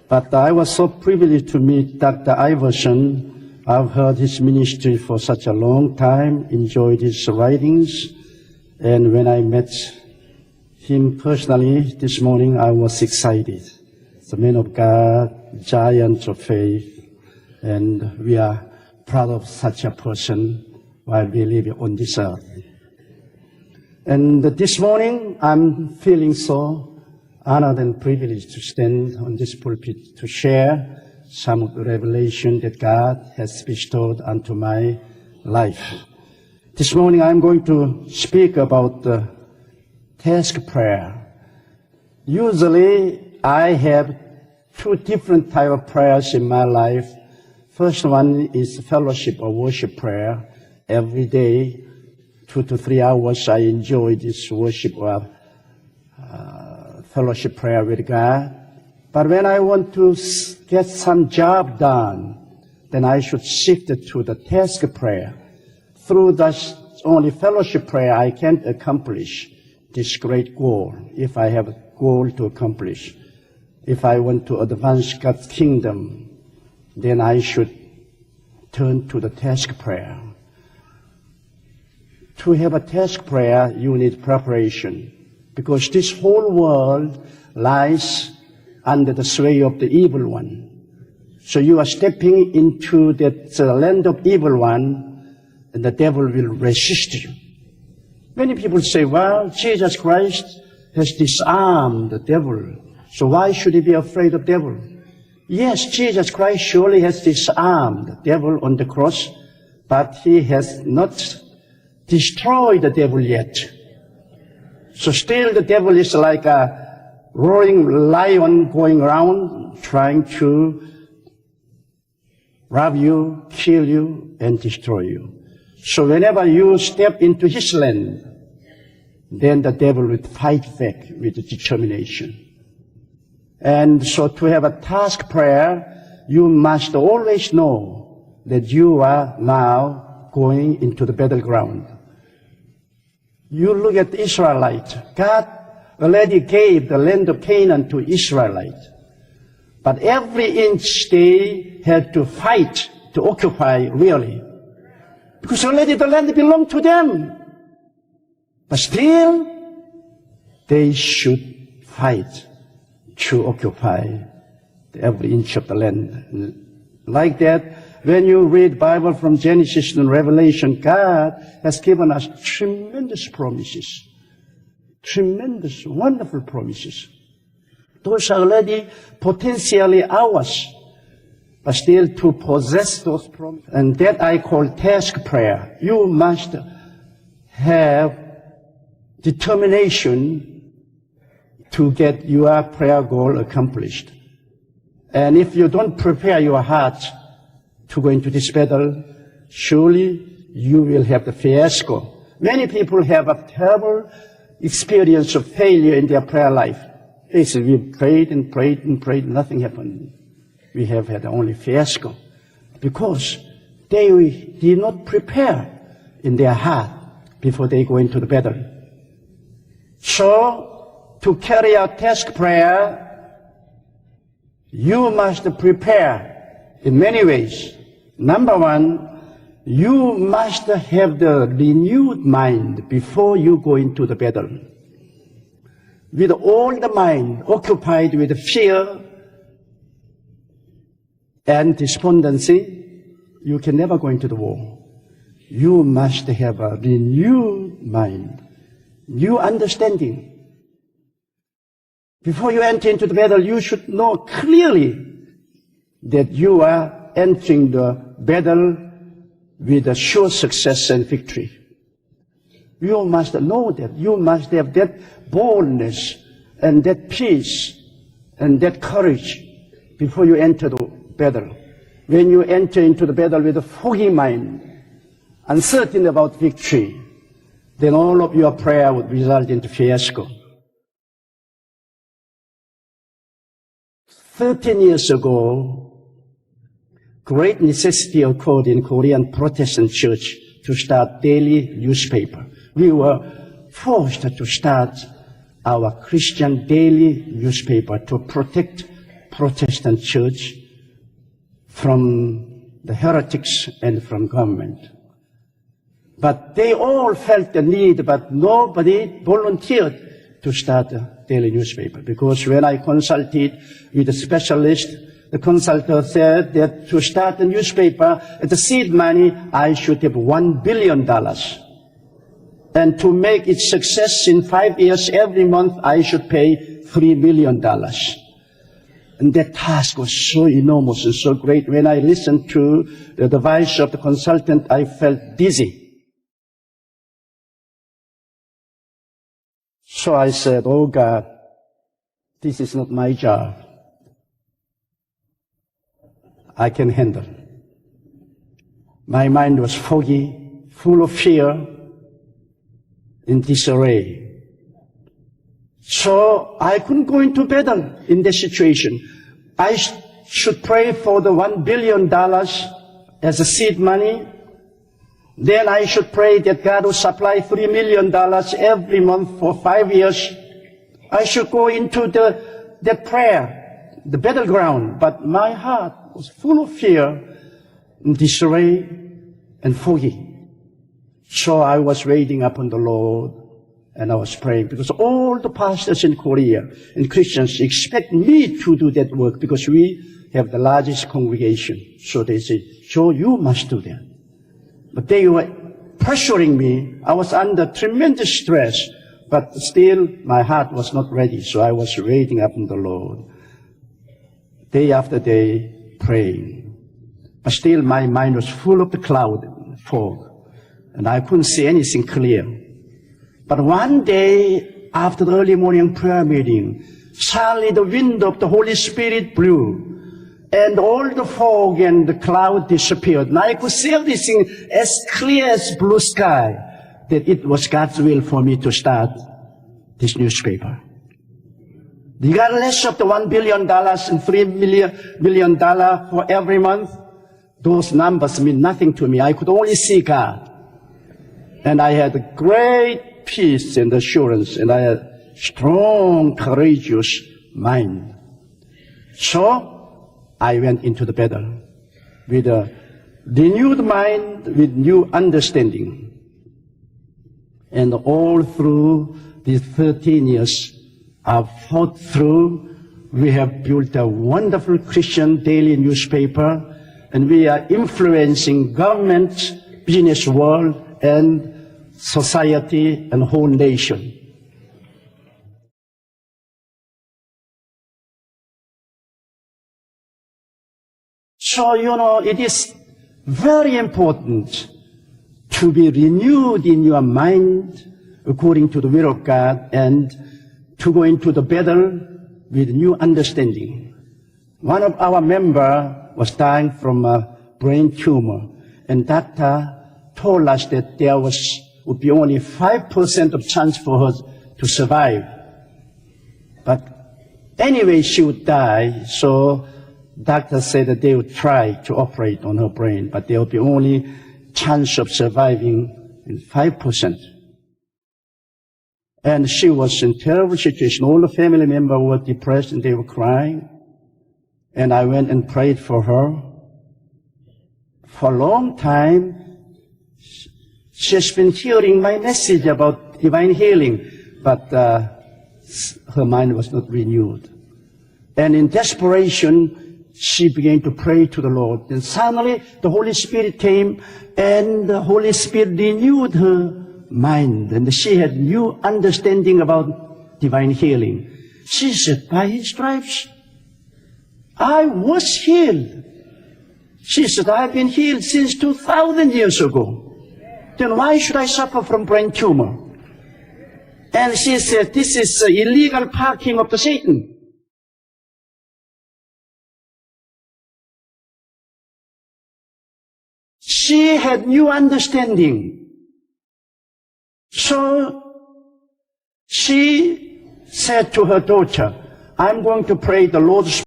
But I was so privileged to meet Dr. Iverson. I've heard his ministry for such a long time, enjoyed his writings, and when I met him personally this morning, I was excited. The man of God, giant of faith, and we are proud of such a person while we live on this earth. And this morning, I'm feeling so honored and privileged to stand on this pulpit to share some of the revelation that God has bestowed unto my life. This morning, I'm going to speak about the task prayer. Usually, I have two different types of prayers in my life. First one is fellowship or worship prayer. Every day, 2 to 3 hours, I enjoy this worship or fellowship prayer with God. But when I want to get some job done, then I should shift it to the task prayer. Through that only fellowship prayer, I can't accomplish this great goal if I have a goal to accomplish. If I want to advance God's kingdom, then I should turn to the task prayer. To have a task prayer, you need preparation, because this whole world lies under the sway of the evil one. So you are stepping into that land of evil one, and the devil will resist you. Many people say, well, Jesus Christ has disarmed the devil, so why should he be afraid of the devil? Yes, Jesus Christ surely has disarmed the devil on the cross, but he has not destroyed the devil yet. So still the devil is like a roaring lion going around trying to rob you, kill you, and destroy you. So whenever you step into his land, then the devil will fight back with determination. And so to have a task prayer, you must always know that you are now going into the battleground. You look at the Israelites. God already gave the land of Canaan to Israelites. But every inch they had to fight to occupy really. Because already the land belonged to them. But still, they should fight to occupy every inch of the land. Like that, when you read Bible from Genesis and Revelation, God has given us tremendous promises. Tremendous, wonderful promises. Those are already potentially ours, but still to possess those promises. And that I call task prayer. You must have determination to get your prayer goal accomplished. And if you don't prepare your heart to go into this battle, surely you will have the fiasco. Many people have a terrible experience of failure in their prayer life. They say, we prayed and prayed and prayed, nothing happened. We have had only fiasco because they did not prepare in their heart before they go into the battle. So, to carry out task prayer, you must prepare in many ways. Number one, you must have the renewed mind before you go into the battle. With all the mind occupied with fear and despondency, you can never go into the war. You must have a renewed mind, new understanding. Before you enter into the battle, you should know clearly that you are entering the battle with a sure success and victory. You must know that. You must have that boldness and that peace and that courage before you enter the battle. When you enter into the battle with a foggy mind, uncertain about victory, then all of your prayer would result into fiasco. 13 years ago, great necessity occurred in Korean Protestant church to start daily newspaper. We were forced to start our Christian daily newspaper to protect Protestant church from the heretics and from government. But they all felt the need, but nobody volunteered to start a daily newspaper. Because when I consulted with a specialist, the consultant said that to start a newspaper, at the seed money, I should have $1 billion. And to make it success in 5 years, every month, I should pay $3 million. And that task was so enormous and so great. When I listened to the advice of the consultant, I felt dizzy. So I said, oh God, this is not my job. I can handle. My mind was foggy, full of fear, in disarray. So I couldn't go into battle in this situation. I should pray for the $1 billion as a seed money. Then I should pray that God will supply $3 million every month for 5 years. I should go into the prayer, the battleground. But my heart was full of fear, disarray, and foggy. So I was waiting upon the Lord, and I was praying, because all the pastors in Korea and Christians expect me to do that work, because we have the largest congregation. So they said, Joe, you must do that. But they were pressuring me. I was under tremendous stress, but still my heart was not ready. So I was waiting upon the Lord, day after day, praying. But still my mind was full of the cloud, fog, and I couldn't see anything clear. But one day, after the early morning prayer meeting, suddenly the wind of the Holy Spirit blew, and all the fog and the cloud disappeared. And I could see everything as clear as blue sky, that it was God's will for me to start this newspaper. Regardless of the $1 billion and $3 million for every month, those numbers mean nothing to me. I could only see God. And I had a great peace and assurance, and I had a strong, courageous mind. So I went into the battle with a renewed mind, with new understanding. And all through these 13 years, I've fought through. We have built a wonderful Christian daily newspaper, and we are influencing government, business world, and society and whole nation. So, it is very important to be renewed in your mind according to the will of God, and to go into the battle with new understanding. One of our members was dying from a brain tumor, and doctor told us that there would be only 5% of chance for her to survive. But anyway, she would die, so doctors said that they would try to operate on her brain, but there would be only chance of surviving in 5%. And she was in a terrible situation. All the family members were depressed and they were crying. And I went and prayed for her. For a long time, she has been hearing my message about divine healing, but her mind was not renewed. And in desperation, she began to pray to the Lord. And suddenly, the Holy Spirit came, and the Holy Spirit renewed her mind. And she had new understanding about divine healing. She said, by His stripes, I was healed. She said, I've been healed since 2,000 years ago. Then why should I suffer from brain tumor? And she said, this is illegal parking of the Satan. She had new understanding. So she said to her daughter, I'm going to pray the Lord's